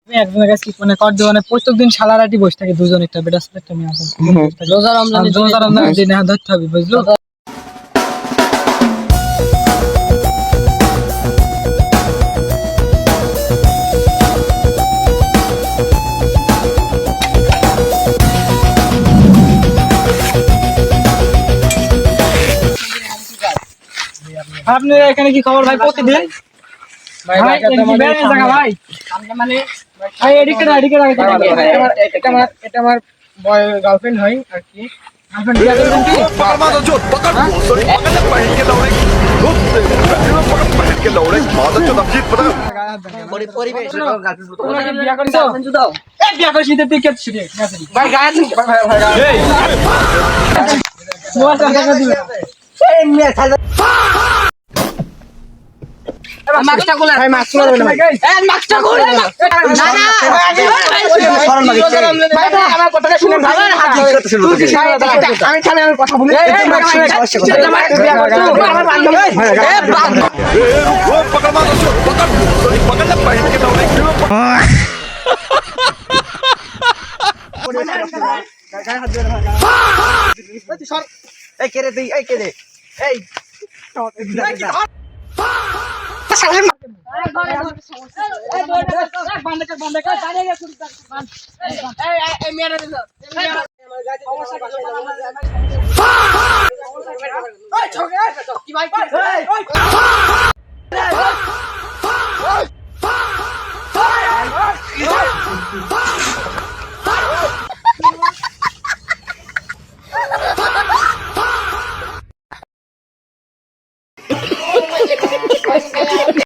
আমি একজনের কাছে মানে কর দোকানে প্রত্যেকদিন সারারাতি বসে থাকি দুজন একটা বেটা ছেলে একটা মেয়ে আছে রোজা রমজান দিনে ধরতে হবে বুঝলো আপনি এখানে কি খবর ভাই প্রতিদিন ভাই ভাই মানে ভাই এদিকে এটা আমার বয় গার্লফ্রেন্ড হয় আর কি গার্লফ্রেন্ড বিয়ে করবেন কি पकड़ मारो जो पकड़ सॉरी पकड़ ले पहन के दौड़े धूप से पहन के दौड़े बहुत अच्छा तफसील पता পরিবেশ তোমরা কি বিয়ে করেছো এই বিয়ে করে শীতের দিকে ছুটে ভাই গায়ে ভাই এই মোবাইল টাকা দিবে এই মেয়ে খাজা মাস্কটা খুলে ভাই মাস্ক খুলে না ভাই এই মাস্কটা খুলে না না সরল ভাই ভাই আমার কথাটা শুনেন ভাই আমি খালি আমি কথা বলি এই আমার বান্ধবী वो पकड़ मारो जो पकड़ सॉरी पकड़ ले पहन के दौड़े এই কে রে তুই এই কে রে এই এই